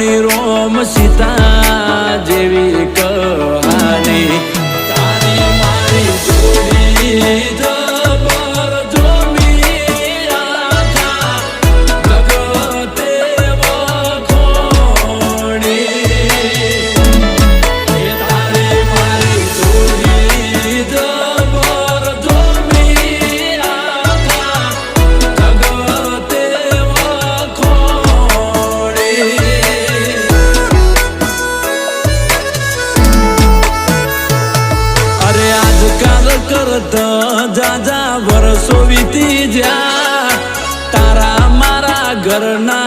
રાણી રોમ સીતા જેવી કહાની તારી મારી જોડી જબર જોમી આખા જગતે વખોણી તારી મારી જોડી જબર જોમી આખા જગતે કરતા જાજા વર્ષો વીતી જ્યાં તારા મારા ઘરના